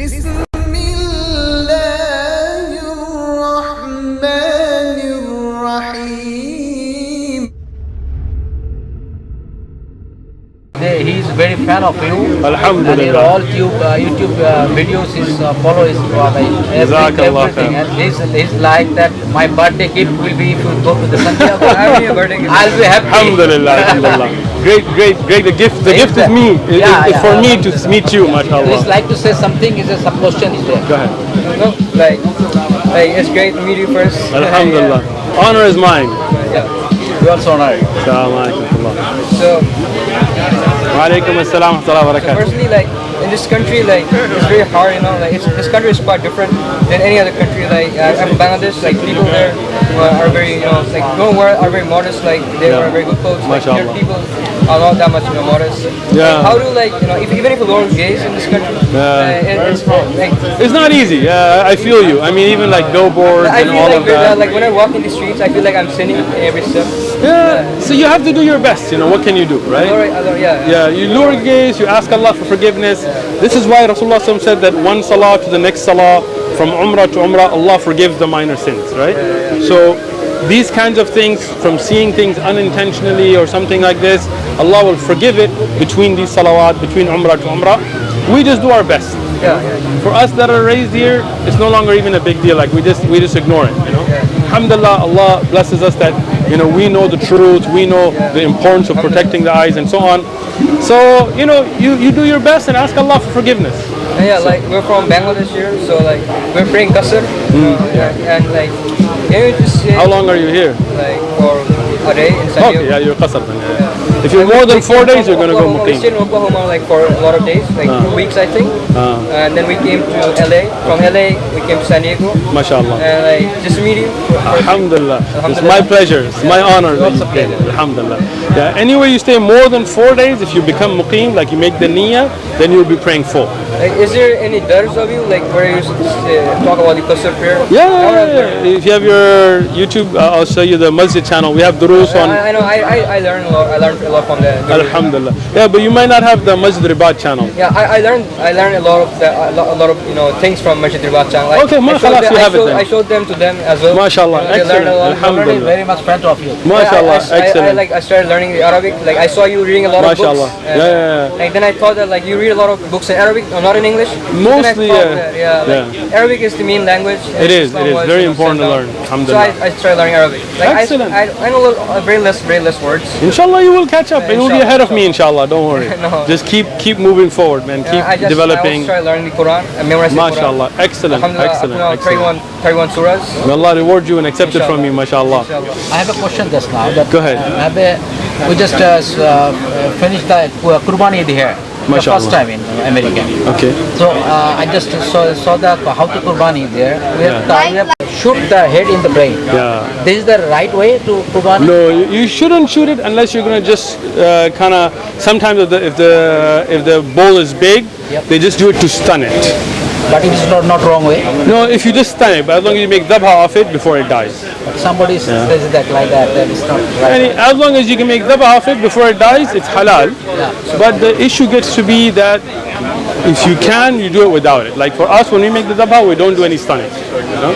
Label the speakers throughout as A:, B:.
A: بسم الله الرحمن الرحيم.
B: He is very fan of you.
C: Alhamdulillah.
B: And all YouTube videos is follow his everything. And he's like that. My birthday gift will be if you go to the Santiago. I'll be happy.
C: Alhamdulillah, alhamdulillah. Great. The gift is me. It's for me to meet you, mashallah.
B: Please like to say something. Is there some question is there?
C: Go ahead.
D: No, like it's great to meet you first.
C: Alhamdulillah. Honor is mine.
D: Yeah.
B: We also honor you.
C: Assalamu alaikum.
D: So,
C: Wa alaikum assalam wa rahmatullahi wa barakatuh.
D: personally, like in this country, like it's very hard, you know. Like this country is quite different than any other country. Like I'm from Bangladesh. Like people there are very, you know, like are very modest. Like they wear very good clothes. Like here people are not that much, you know, modest.
C: Yeah.
D: How do like, you know, even if a lot of gays in this country, it's like
C: It's not easy. I feel you. I mean, even like billboards
D: I
C: and
D: feel
C: all
D: like
C: of that.
D: like when I walk in the streets, I feel like I'm sinning every step.
C: Yeah. So you have to do your best. You know, what can you do, right?
D: Yeah.
C: You lure gaze, you ask Allah for forgiveness. This is why Rasulullah said that one salah to the next salah, from umrah to umrah, Allah forgives the minor sins, right? So these kinds of things, from seeing things unintentionally or something like this, Allah will forgive it between these salawat, between umrah to umrah. We just do our best. For us that are raised here, it's no longer even a big deal. Like we just ignore it, you know. Alhamdulillah, Allah blesses us that, you know, we know the truth, we know the importance of protecting the eyes and so on. So, you know, you do your best and ask Allah for forgiveness.
D: Yeah, like we're from Bangladesh here, so like we're praying Qasr, and like can you just say,
C: How long are you here?
D: like for a day in San Diego?
C: Okay, yeah, you're Qasr then. If you're more than 4 days, you're going to go
D: We stayed
C: Muqim.
D: in Oklahoma like for a lot of days, like 2 weeks I think, and then we came to LA. From LA we came to San Diego,
C: MashaAllah.
D: and like just to meet you.
C: Alhamdulillah. It's my pleasure. It's my honor that you came. Alhamdulillah. Yeah, anywhere you stay more than 4 days, if you become Muqim, like you make the niyyah, then you'll be praying full.
D: Like, is there any dars of you, like where you talk about the Qasr prayer?
C: Yeah. If you have your YouTube, I'll show you the Masjid channel. We have durus on.
D: I know. I learned a lot. I learned a lot from the.
C: Alhamdulillah. Yeah, but you might not have the Masjid Ribat channel.
D: Yeah, I learned a lot of a lot of you know things from Masjid Ribat channel. Like,
C: Okay, mashallah, you have it then.
D: I showed them to them as well.
C: MashaAllah,
D: They learned a lot.
C: excellent.
B: Already
C: Alhamdulillah.
B: very much fan of you.
C: MashaAllah,
D: I
C: excellent.
D: I started learning the Arabic. Like I saw you reading a lot of books.
C: MashaAllah. Yeah.
D: Like then I thought that like you read a lot of books in Arabic, not in English.
C: Mostly,
D: Then I thought that, Arabic is the main language.
C: It is.
D: Islam
C: It is
D: was,
C: very
D: you know,
C: important to
D: sent
C: learn.
D: down. So
C: Alhamdulillah.
D: I started learning Arabic. Like
C: Excellent.
D: I know very less words.
C: Inshallah, you will catch up, and you'll be
D: Inshallah,
C: ahead of me. Inshallah, don't worry.
D: No.
C: Just keep moving forward, man. Keep
D: I
C: developing.
D: also started learning the Quran and memorizing the Quran.
C: MashaAllah, excellent,
D: Alhamdulillah,
C: excellent.
D: 31 surahs.
C: May Allah reward you and accept it from you, mashallah.
D: Inshallah.
B: I have a question just now. That,
C: Go ahead.
B: we just finished the Qurbani Eid here. The
C: MashaAllah.
B: first time in America.
C: Okay.
B: So I just saw the how to Qurbani there. We have shoot the head in the brain.
C: Yeah.
B: This is the right way to Qurbani?
C: No, you shouldn't shoot it unless you're gonna just kind of. Sometimes if the bull is big, they just do it to stun it.
B: But it is not wrong way.
C: No, if you just stun it, but as long as you make dhabha of it before it dies.
B: But somebody says that like that is not right.
C: As long as you can make dhabha of it before it dies, it's halal. But the issue gets to be that if you can, you do it without it. Like for us, when we make the dhabha, we don't do any stunning. You know?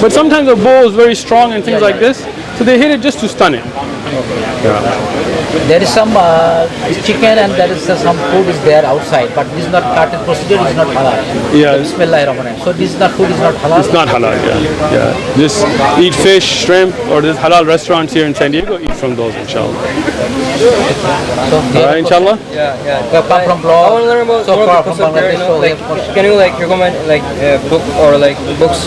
C: But sometimes the bull is very strong and things like this, so they hit it just to stun it.
B: There is some chicken and there is some food is there outside, but this is not carted procedure, is not halal.
C: Yeah.
B: Bismillahirrahmanirrahim. So this is not food is not halal.
C: It's not halal, yeah. Just eat fish, shrimp, or there's halal restaurants here in San Diego, eat from those, inshallah.
B: So
C: Alright, inshallah?
D: Yeah.
B: Apart from
D: I want to learn about
B: so
D: more
B: far
D: of the
B: from
D: Qasr prayer, you
B: Bangladesh,
D: know,
B: so
D: like, can you like recommend like book or like books?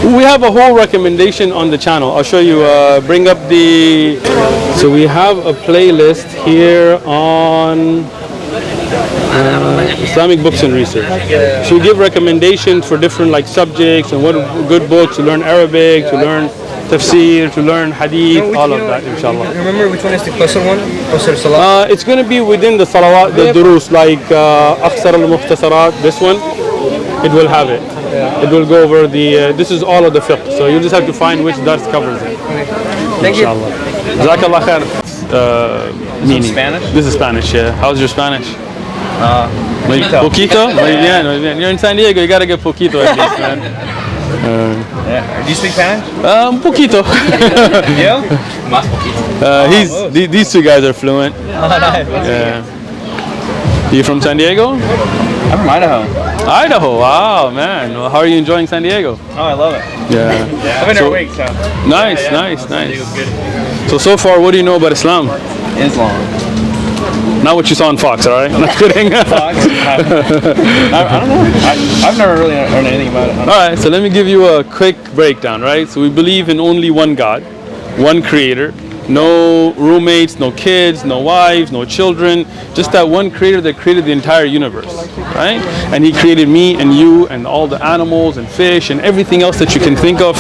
C: We have a whole recommendation on the channel. I'll show you, bring up the... So we have a playlist here on Islamic books and research. So we give recommendations for different like subjects and what good books to learn Arabic, to learn tafsir, to learn hadith, all of that, inshallah.
D: Remember which one is the Qasr one? Qasr Salah?
C: It's going to be within the salawat, the durus, like Akhsar al-Mukhtasarat, this one, it will have it. It will go over the, this is all of the fiqh, so you just have to find which dars covers it.
D: Thank you.
C: Inshallah. Jazakallah khair. Meaning. Spanish? This is Spanish, yeah. How's your Spanish? Poquito? Muy bien, muy bien. You're in San Diego, you gotta get poquito at least, man.
E: Yeah. Do you speak Spanish?
C: Un poquito.
E: You?
C: These two guys are fluent.
E: Oh, nice.
C: Yeah. You from San Diego?
E: I'm from Idaho.
C: Idaho, wow, man. Well, how are you enjoying San Diego?
E: Oh, I love it.
C: Yeah.
E: I've been there a week, so.
C: Nice,
E: Yeah.
C: nice,
E: San Diego's
C: nice.
E: good.
C: So far, what do you know about Islam?
E: Islam.
C: Not what you saw on Fox, all right? Not kidding.
E: Fox? I don't know. I've never really learned anything about it.
C: All right, so let me give you a quick breakdown, right? So we believe in only one God, one creator, no roommates, no kids, no wives, no children, just that one creator that created the entire universe, right? And he created me and you and all the animals and fish and everything else that you can think of,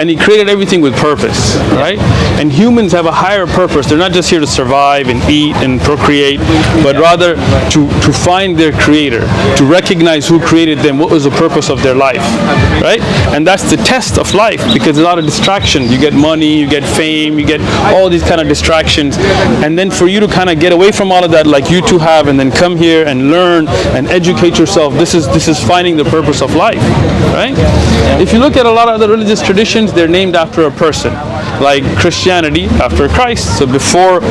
C: and he created everything with purpose, right? And humans have a higher purpose. They're not just here to survive and eat and procreate, but rather to find their creator, to recognize who created them, what was the purpose of their life, right? And that's the test of life, because there's a lot of distraction. You get money, you get fame, you get all these kind of distractions, and then for you to kind of get away from all of that, like you two have, and then come here and learn and educate yourself, this is finding the purpose of life, right? If you look at a lot of other religious traditions, they're named after a person, like Christianity after Christ. So before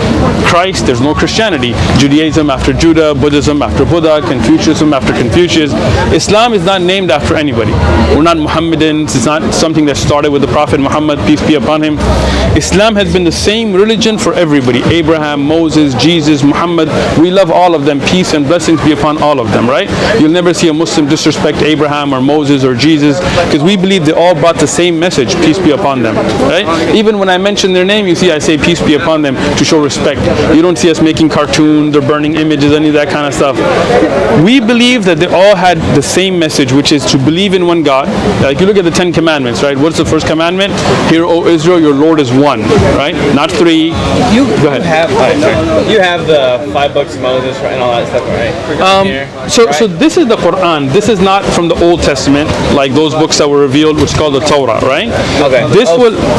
C: Christ, there's no Christianity. Judaism after Judah, Buddhism after Buddha, Confucianism after Confucius. Islam is not named after anybody. We're not Muhammadans. It's not something that started with the Prophet Muhammad, peace be upon him. Islam has been the same religion for everybody. Abraham, Moses, Jesus, Muhammad. We love all of them. Peace and blessings be upon all of them, right? You'll never see a Muslim disrespect Abraham or Moses or Jesus, because we believe they all brought the same message, peace be upon them, right? Even when I mention their name, you see I say peace be upon them to show respect. You don't see us making cartoons or burning images, any of that kind of stuff. We believe that they all had the same message, which is to believe in one God. Like you look at the 10 commandments, right? What's the first commandment? Hear, O Israel, your Lord is one, right? Not three. Go ahead.
E: You have the 5 books of Moses and all that stuff, right?
C: So this is the Quran. This is not from the Old Testament, like those books that were revealed, which is called the Torah, right?
E: Okay.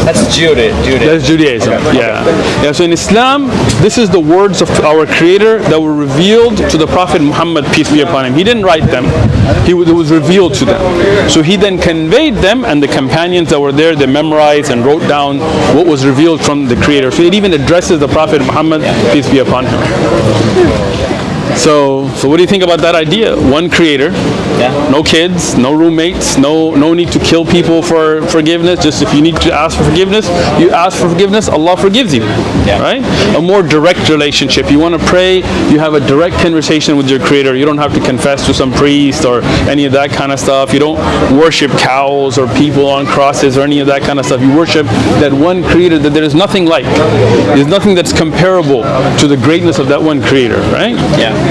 E: That's Judaism.
C: That's Judaism.
E: Okay.
C: Yeah. So in Islam, this is the words of our Creator that were revealed to the Prophet Muhammad, peace be upon him. He didn't write them. It was revealed to them. So he then conveyed them, and the companions that were there, they memorized and wrote down what was revealed from the Creator. So it even addresses the Prophet Muhammad, peace be upon him. So what do you think about that idea? One creator, no kids, no roommates, no need to kill people for forgiveness. Just if you need to ask for forgiveness, you ask for forgiveness, Allah forgives you, right? A more direct relationship. You want to pray, you have a direct conversation with your creator. You don't have to confess to some priest or any of that kind of stuff. You don't worship cows or people on crosses or any of that kind of stuff. You worship that one creator that there is nothing like. There's nothing that's comparable to the greatness of that one creator, right?
E: Yeah.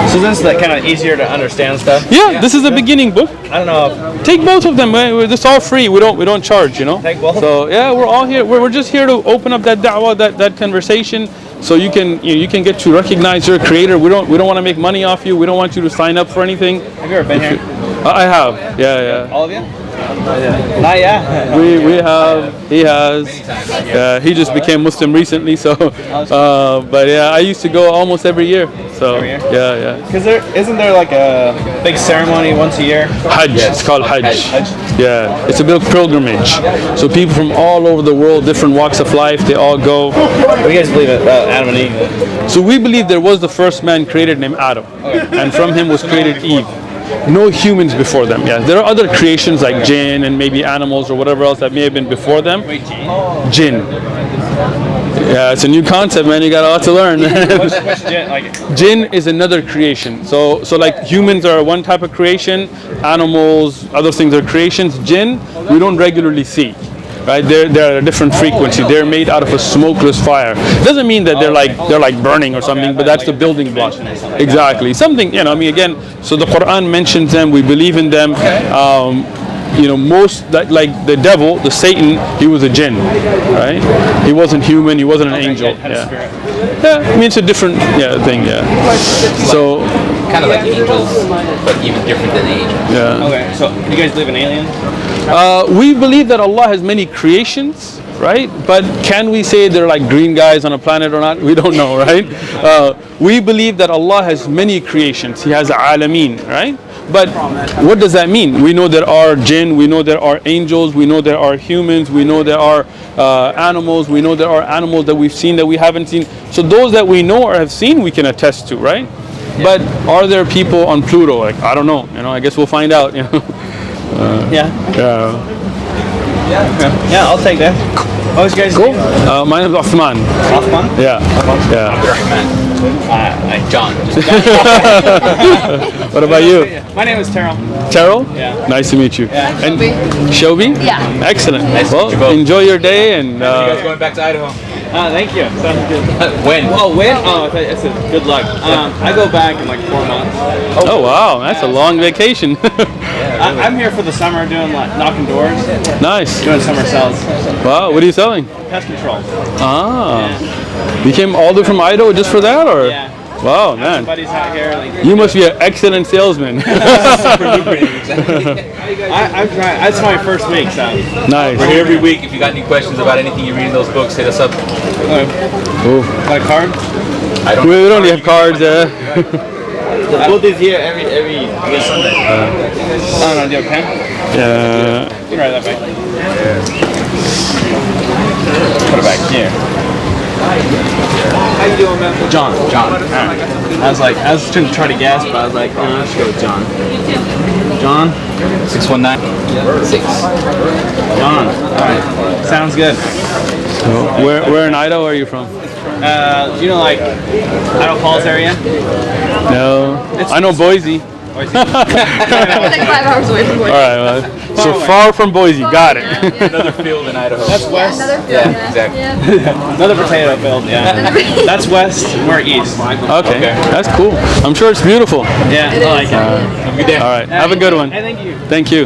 E: So this is like kind of easier to understand stuff.
C: Yeah, this is a beginning book.
E: I don't know.
C: Take both of them. It's all free. We don't charge, you know.
E: Take both.
C: So yeah, we're all here. We're just here to open up that da'wah, that conversation, so you can get to recognize your creator. We don't want to make money off you. We don't want you to sign up for anything.
E: Have you ever been here?
C: I have. Yeah.
E: All of you? Not yet.
C: We have. He has. He just became Muslim recently, so. But yeah, I used to go almost every year. So
E: Every year?
C: yeah.
E: Because isn't there like a big ceremony once a year?
C: Hajj. It's called Hajj. Yeah, it's a big pilgrimage. So people from all over the world, different walks of life, they all go.
E: What do you guys believe about Adam and Eve?
C: So we believe there was the first man created named Adam, and from him was created Eve. No humans before them. Yeah, there are other creations like jinn and maybe animals or whatever else that may have been before them. Jinn. Yeah, it's a new concept, man. You got a lot to learn.
E: What's jinn? Like?
C: Jinn is another creation. So like humans are one type of creation, animals, other things are creations. Jinn, we don't regularly see. Right, they're a different frequency. They're made out of a smokeless fire. Doesn't mean that they're like burning or something, but that's the building block. Exactly. Something, again. So the Quran mentions them. We believe in them. Most that, like the devil, the Satan, he was a jinn, right? He wasn't human. He wasn't an angel. Yeah. I mean, it's a different thing. Yeah. So
B: kind of like angels, but even different than angels.
C: Yeah.
E: Okay, so you guys believe in aliens?
C: We believe that Allah has many creations, right? But can we say they're like green guys on a planet or not? We don't know, right? We believe that Allah has many creations. He has alameen, right? But what does that mean? We know there are jinn, we know there are angels, we know there are humans, we know there are animals, we know there are animals that we've seen that we haven't seen. So those that we know or have seen, we can attest to, right? But are there people on Pluto? Like, I don't know. I guess we'll find out.
E: Yeah. Yeah, I'll take that. What was you guys'
C: Cool.
E: name?
C: My name is Uthman.
E: Uthman?
C: Yeah. Yeah.
B: John.
C: What about you?
E: My name is Terrell.
C: Terrell?
E: Yeah.
C: Nice to meet you.
E: Yeah.
C: And Shobi?
F: Yeah.
C: Excellent.
B: Nice to meet you
C: Well,
B: both.
C: enjoy your day and
B: You guys going back to Idaho?
E: Thank you. Sounds good.
B: When?
E: Oh, when? Oh, I said good luck. I go back in like 4 months.
C: oh wow, that's a long vacation.
E: I'm here for the summer doing like knocking doors,
C: Nice.
E: doing summer sales,
C: Wow, what are you selling?
E: pest control.
C: Ah. You came all the way from Idaho just for that, or?
E: Yeah.
C: Wow, man.
E: Buddies out here. Like,
C: You must be an excellent salesman.
E: I've tried. That's my first week, so.
C: Nice.
B: We're here every week. If you got any questions about anything you read in those books, hit us up.
C: Cool.
E: Got a card?
B: I don't.
C: We don't have cards.
E: The booth is here every Sunday. Oh no, do you have a pen?
C: Yeah.
E: You can write that back. Put it back here. How you doing, man? John. Alright. I was going to try to guess, but I was like, oh, let's go with John. John?
B: 619.
E: John. Alright. Sounds good.
C: Where in Idaho are you from?
E: You know, like, Idaho Falls area?
C: No. I know Boise.
F: It's like 5 hours away from
C: All
F: Boise.
C: right. So far from Boise. Got it.
B: Another field in Idaho.
E: That's west.
F: Another field,
B: Yeah, exactly.
F: Yeah.
E: Another potato field, yeah. That's west, we're east.
C: Okay. That's cool. I'm sure it's beautiful.
E: Yeah, I like it.
B: Have a good day.
C: All right. Have a good one.
E: Hey, thank you.
C: Thank you.